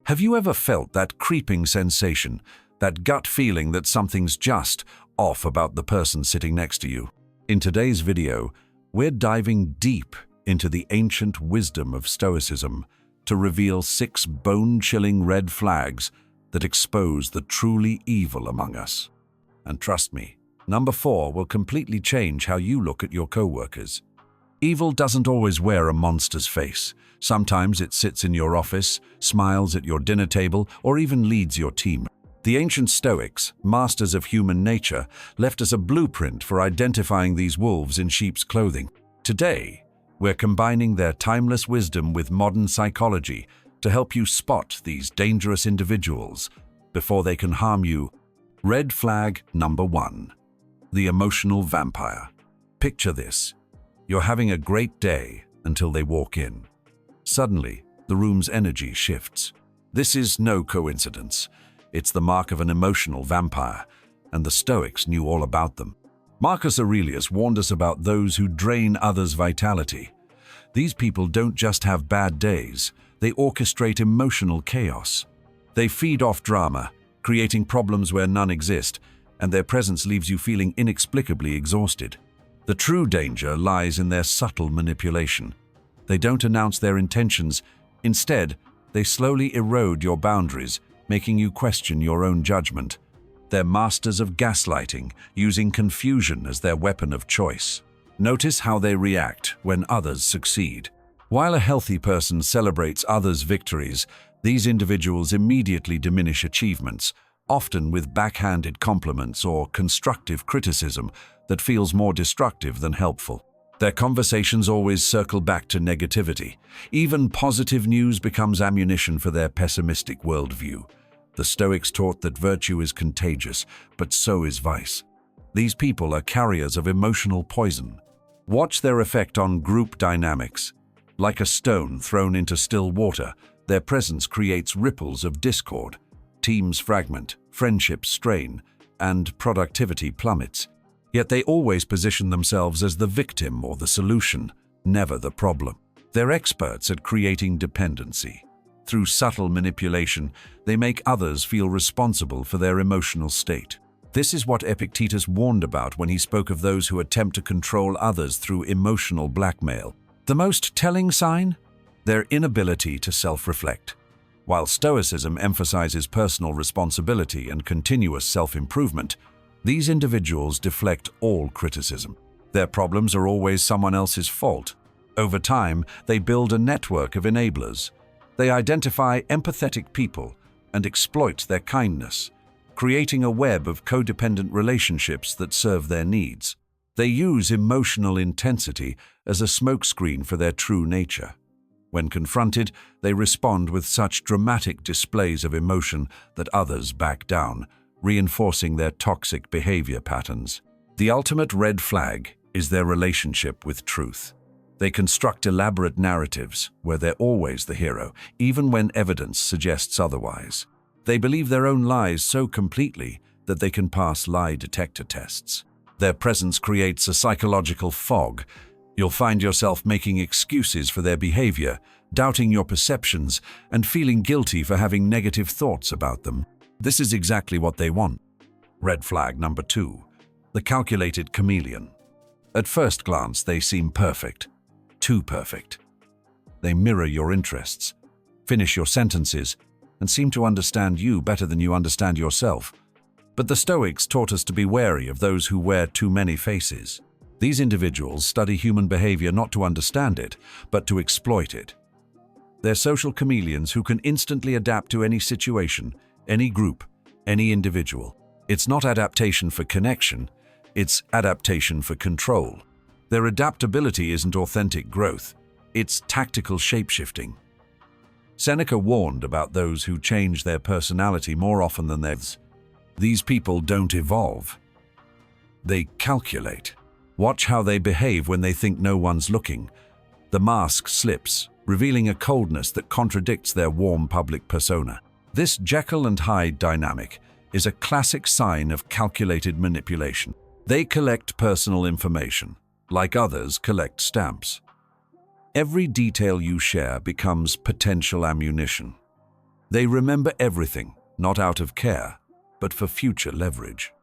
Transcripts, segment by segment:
Have you ever felt that creeping sensation, that gut feeling that something's just off about the person sitting next to you? In today's video, we're diving deep into the ancient wisdom of Stoicism to reveal 6 bone-chilling red flags that expose the truly evil among us. And trust me, number 4 will completely change how you look at your co-workers. Evil doesn't always wear a monster's face. Sometimes it sits in your office, smiles at your dinner table, or even leads your team. The ancient Stoics, masters of human nature, left us a blueprint for identifying these wolves in sheep's clothing. Today, we're combining their timeless wisdom with modern psychology to help you spot these dangerous individuals before they can harm you. Red flag number 1. The emotional vampire. Picture this. You're having a great day until they walk in. Suddenly, the room's energy shifts. This is no coincidence. It's the mark of an emotional vampire, and the Stoics knew all about them. Marcus Aurelius warned us about those who drain others' vitality. These people don't just have bad days, they orchestrate emotional chaos. They feed off drama, creating problems where none exist, and their presence leaves you feeling inexplicably exhausted. The true danger lies in their subtle manipulation. They don't announce their intentions. Instead, they slowly erode your boundaries, making you question your own judgment. They're masters of gaslighting, using confusion as their weapon of choice. Notice how they react when others succeed. While a healthy person celebrates others' victories, these individuals immediately diminish achievements, often with backhanded compliments or constructive criticism that feels more destructive than helpful. Their conversations always circle back to negativity. Even positive news becomes ammunition for their pessimistic worldview. The Stoics taught that virtue is contagious, but so is vice. These people are carriers of emotional poison. Watch their effect on group dynamics. Like a stone thrown into still water, their presence creates ripples of discord. Teams fragment, friendships strain, and productivity plummets. Yet they always position themselves as the victim or the solution, never the problem. They're experts at creating dependency. Through subtle manipulation, they make others feel responsible for their emotional state. This is what Epictetus warned about when he spoke of those who attempt to control others through emotional blackmail. The most telling sign? Their inability to self-reflect. While Stoicism emphasizes personal responsibility and continuous self-improvement, these individuals deflect all criticism. Their problems are always someone else's fault. Over time, they build a network of enablers. They identify empathetic people and exploit their kindness, creating a web of codependent relationships that serve their needs. They use emotional intensity as a smokescreen for their true nature. When confronted, they respond with such dramatic displays of emotion that others back down, reinforcing their toxic behavior patterns. The ultimate red flag is their relationship with truth. They construct elaborate narratives where they're always the hero, even when evidence suggests otherwise. They believe their own lies so completely that they can pass lie detector tests. Their presence creates a psychological fog. You'll find yourself making excuses for their behavior, doubting your perceptions, and feeling guilty for having negative thoughts about them. This is exactly what they want. Red flag number 2. The calculated chameleon. At first glance, they seem perfect. Too perfect. They mirror your interests, finish your sentences, and seem to understand you better than you understand yourself. But the Stoics taught us to be wary of those who wear too many faces. These individuals study human behavior not to understand it, but to exploit it. They're social chameleons who can instantly adapt to any situation, any group, any individual. It's not adaptation for connection, it's adaptation for control. Their adaptability isn't authentic growth, it's tactical shape-shifting. Seneca warned about those who change their personality more often than theirs. These people don't evolve. They calculate. Watch how they behave when they think no one's looking. The mask slips, revealing a coldness that contradicts their warm public persona. This Jekyll and Hyde dynamic is a classic sign of calculated manipulation. They collect personal information, like others collect stamps. Every detail you share becomes potential ammunition. They remember everything, not out of care, but for future leverage.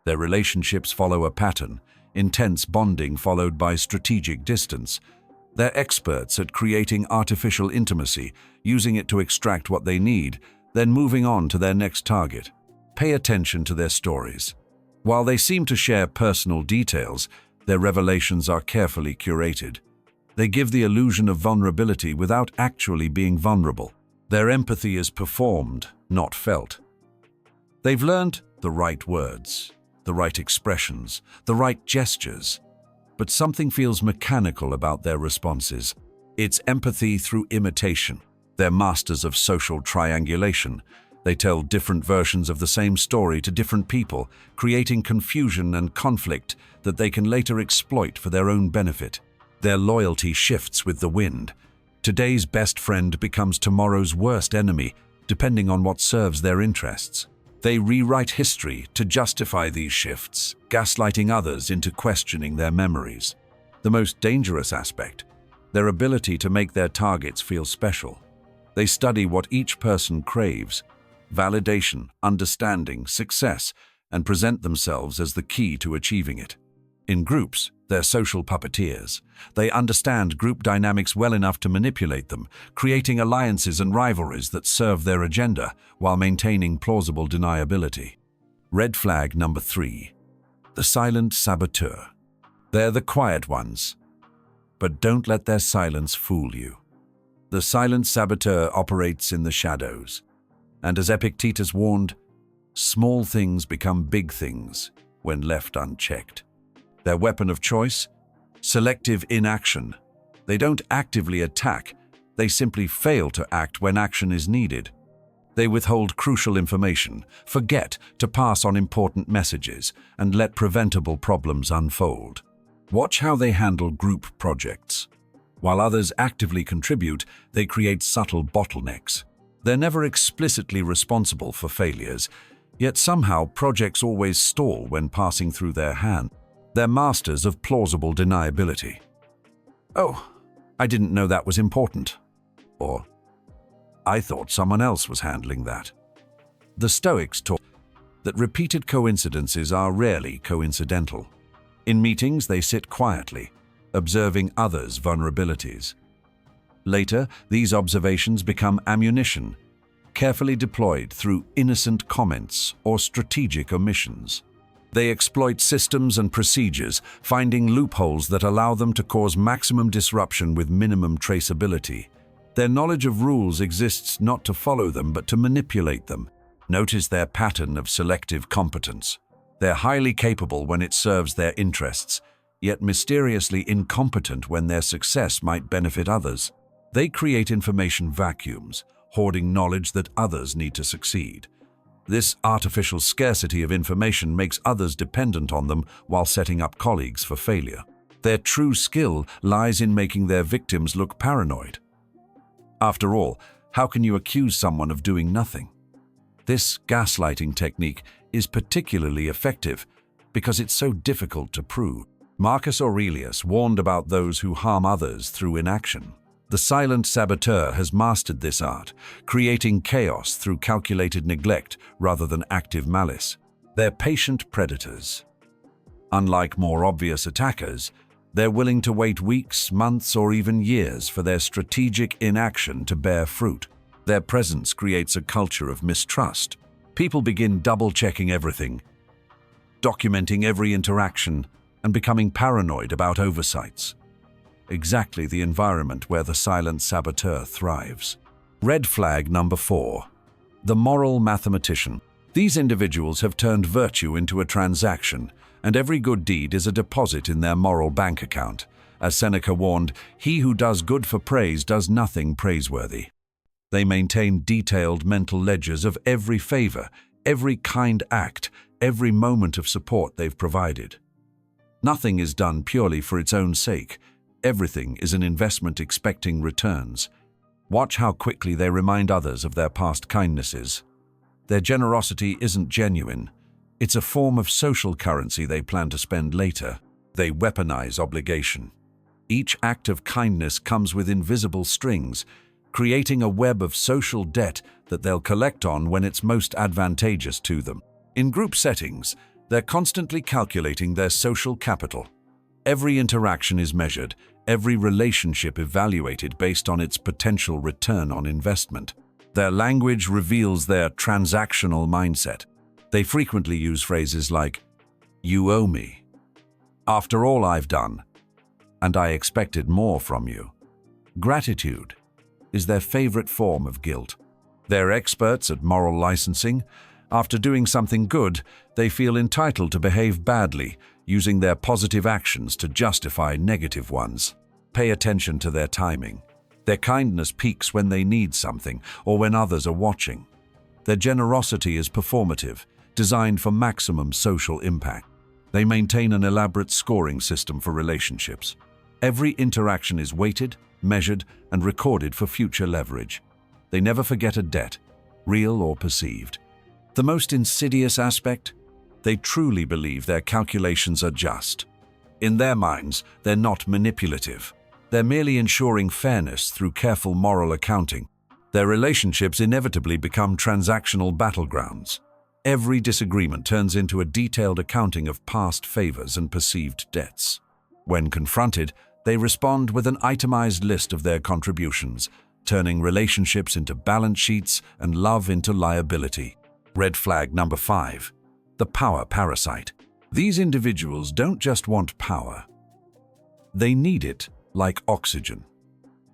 Their relationships follow a pattern, intense bonding followed by strategic distance. They're experts at creating artificial intimacy, using it to extract what they need, then moving on to their next target. Pay attention to their stories. While they seem to share personal details, their revelations are carefully curated. They give the illusion of vulnerability without actually being vulnerable. Their empathy is performed, not felt. They've learned the right words, the right expressions, the right gestures, but something feels mechanical about their responses. It's empathy through imitation. They're masters of social triangulation. They tell different versions of the same story to different people, creating confusion and conflict that they can later exploit for their own benefit. Their loyalty shifts with the wind. Today's best friend becomes tomorrow's worst enemy, depending on what serves their interests. They rewrite history to justify these shifts, gaslighting others into questioning their memories. The most dangerous aspect, their ability to make their targets feel special. They study what each person craves, validation, understanding, success, and present themselves as the key to achieving it. In groups, they're social puppeteers. They understand group dynamics well enough to manipulate them, creating alliances and rivalries that serve their agenda while maintaining plausible deniability. Red flag number 3. The silent saboteur. They're the quiet ones, but don't let their silence fool you. The silent saboteur operates in the shadows, and as Epictetus warned, small things become big things when left unchecked. Their weapon of choice? Selective inaction. They don't actively attack, they simply fail to act when action is needed. They withhold crucial information, forget to pass on important messages, and let preventable problems unfold. Watch how they handle group projects. While others actively contribute, they create subtle bottlenecks. They're never explicitly responsible for failures, yet somehow projects always stall when passing through their hands. They're masters of plausible deniability. "Oh, I didn't know that was important." Or, "I thought someone else was handling that." The Stoics taught that repeated coincidences are rarely coincidental. In meetings, they sit quietly, observing others' vulnerabilities. Later, these observations become ammunition, carefully deployed through innocent comments or strategic omissions. They exploit systems and procedures, finding loopholes that allow them to cause maximum disruption with minimum traceability. Their knowledge of rules exists not to follow them, but to manipulate them. Notice their pattern of selective competence. They're highly capable when it serves their interests, yet mysteriously incompetent when their success might benefit others. They create information vacuums, hoarding knowledge that others need to succeed. This artificial scarcity of information makes others dependent on them while setting up colleagues for failure. Their true skill lies in making their victims look paranoid. After all, how can you accuse someone of doing nothing? This gaslighting technique is particularly effective because it's so difficult to prove. Marcus Aurelius warned about those who harm others through inaction. The silent saboteur has mastered this art, creating chaos through calculated neglect rather than active malice. They're patient predators. Unlike more obvious attackers, they're willing to wait weeks, months, or even years for their strategic inaction to bear fruit. Their presence creates a culture of mistrust. People begin double-checking everything, documenting every interaction, and becoming paranoid about oversights. Exactly the environment where the silent saboteur thrives. Red flag number 4. The moral mathematician. These individuals have turned virtue into a transaction, and every good deed is a deposit in their moral bank account. As Seneca warned, he who does good for praise does nothing praiseworthy. They maintain detailed mental ledgers of every favor, every kind act, every moment of support they've provided. Nothing is done purely for its own sake. Everything is an investment expecting returns. Watch how quickly they remind others of their past kindnesses. Their generosity isn't genuine. It's a form of social currency they plan to spend later. They weaponize obligation. Each act of kindness comes with invisible strings, creating a web of social debt that they'll collect on when it's most advantageous to them. In group settings, they're constantly calculating their social capital. Every interaction is measured, every relationship evaluated based on its potential return on investment. Their language reveals their transactional mindset. They frequently use phrases like, "You owe me," "After all I've done," and "I expected more from you." Gratitude is their favorite form of guilt. They're experts at moral licensing. After doing something good, they feel entitled to behave badly, using their positive actions to justify negative ones. Pay attention to their timing. Their kindness peaks when they need something or when others are watching. Their generosity is performative, designed for maximum social impact. They maintain an elaborate scoring system for relationships. Every interaction is weighted, measured, and recorded for future leverage. They never forget a debt, real or perceived. The most insidious aspect? They truly believe their calculations are just. In their minds, they're not manipulative. They're merely ensuring fairness through careful moral accounting. Their relationships inevitably become transactional battlegrounds. Every disagreement turns into a detailed accounting of past favors and perceived debts. When confronted, they respond with an itemized list of their contributions, turning relationships into balance sheets and love into liability. Red flag number 5. The power parasite. These individuals don't just want power. They need it like oxygen.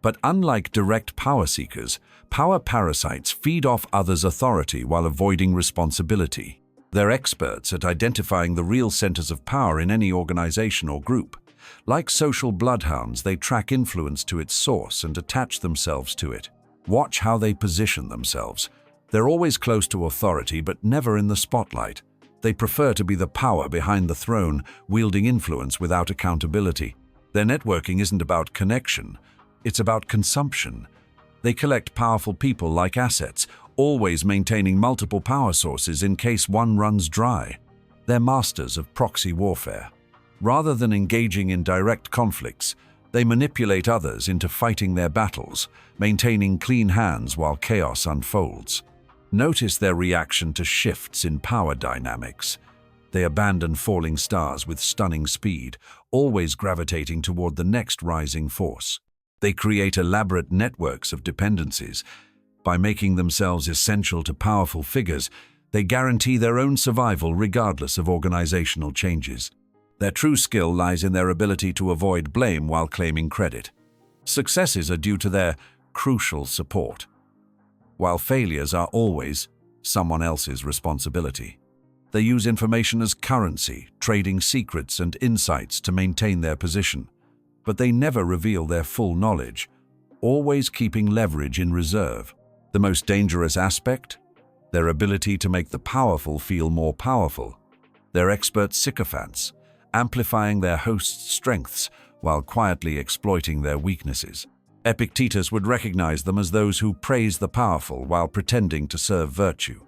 But unlike direct power seekers, power parasites feed off others' authority while avoiding responsibility. They're experts at identifying the real centers of power in any organization or group. Like social bloodhounds, they track influence to its source and attach themselves to it. Watch how they position themselves. They're always close to authority, but never in the spotlight. They prefer to be the power behind the throne, wielding influence without accountability. Their networking isn't about connection, it's about consumption. They collect powerful people like assets, always maintaining multiple power sources in case one runs dry. They're masters of proxy warfare. Rather than engaging in direct conflicts, they manipulate others into fighting their battles, maintaining clean hands while chaos unfolds. Notice their reaction to shifts in power dynamics. They abandon falling stars with stunning speed, always gravitating toward the next rising force. They create elaborate networks of dependencies. By making themselves essential to powerful figures, they guarantee their own survival regardless of organizational changes. Their true skill lies in their ability to avoid blame while claiming credit. Successes are due to their crucial support, while failures are always someone else's responsibility. They use information as currency, trading secrets and insights to maintain their position. But they never reveal their full knowledge, always keeping leverage in reserve. The most dangerous aspect? Their ability to make the powerful feel more powerful. They're expert sycophants, amplifying their host's strengths while quietly exploiting their weaknesses. Epictetus would recognize them as those who praise the powerful while pretending to serve virtue.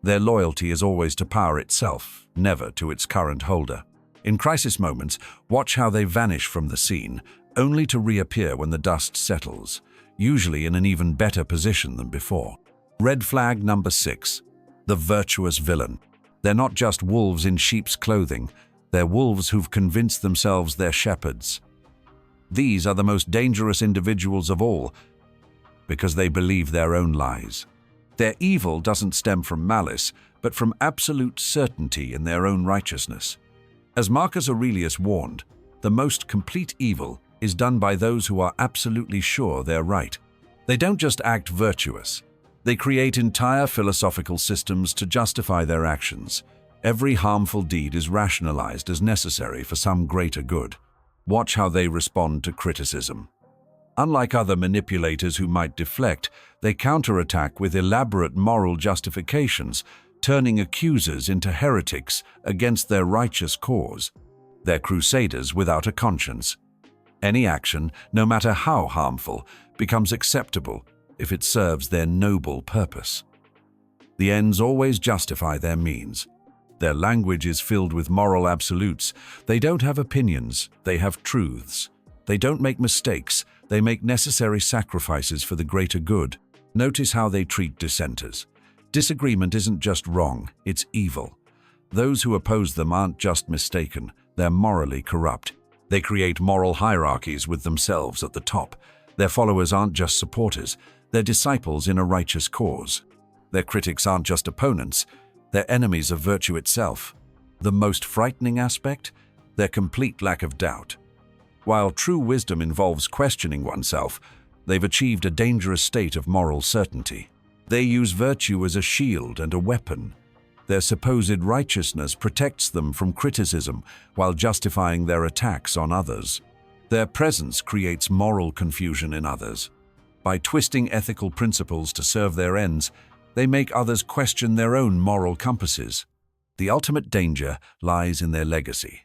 Their loyalty is always to power itself, never to its current holder. In crisis moments, watch how they vanish from the scene, only to reappear when the dust settles, usually in an even better position than before. Red flag number 6. The virtuous villain. They're not just wolves in sheep's clothing. They're wolves who've convinced themselves they're shepherds. These are the most dangerous individuals of all because they believe their own lies. Their evil doesn't stem from malice, but from absolute certainty in their own righteousness. As Marcus Aurelius warned, the most complete evil is done by those who are absolutely sure they're right. They don't just act virtuous. They create entire philosophical systems to justify their actions. Every harmful deed is rationalized as necessary for some greater good. Watch how they respond to criticism. Unlike other manipulators who might deflect, they counterattack with elaborate moral justifications, turning accusers into heretics against their righteous cause. They're crusaders without a conscience. Any action, no matter how harmful, becomes acceptable if it serves their noble purpose. The ends always justify their means. Their language is filled with moral absolutes. They don't have opinions, they have truths. They don't make mistakes, They make necessary sacrifices for the greater good. Notice how they treat dissenters. Disagreement isn't just wrong, it's evil. Those who oppose them aren't just mistaken, they're morally corrupt. They create moral hierarchies with themselves at the top. Their followers aren't just supporters, they're disciples in a righteous cause. Their critics aren't just opponents, they're enemies of virtue itself. The most frightening aspect? Their complete lack of doubt. While true wisdom involves questioning oneself, they've achieved a dangerous state of moral certainty. They use virtue as a shield and a weapon. Their supposed righteousness protects them from criticism while justifying their attacks on others. Their presence creates moral confusion in others. By twisting ethical principles to serve their ends, they make others question their own moral compasses. The ultimate danger lies in their legacy.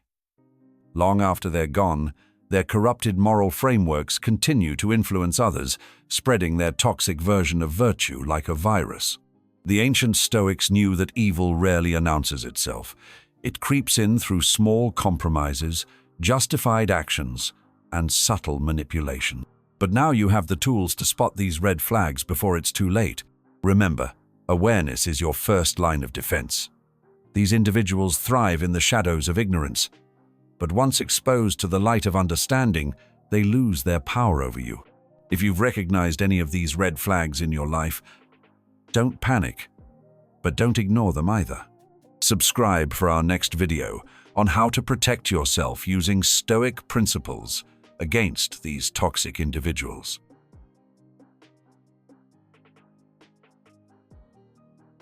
Long after they're gone, their corrupted moral frameworks continue to influence others, spreading their toxic version of virtue like a virus. The ancient Stoics knew that evil rarely announces itself. It creeps in through small compromises, justified actions, and subtle manipulation. But now you have the tools to spot these red flags before it's too late. Remember, awareness is your first line of defense. These individuals thrive in the shadows of ignorance, but once exposed to the light of understanding, they lose their power over you. If you've recognized any of these red flags in your life, don't panic, but don't ignore them either. Subscribe for our next video on how to protect yourself using Stoic principles against these toxic individuals.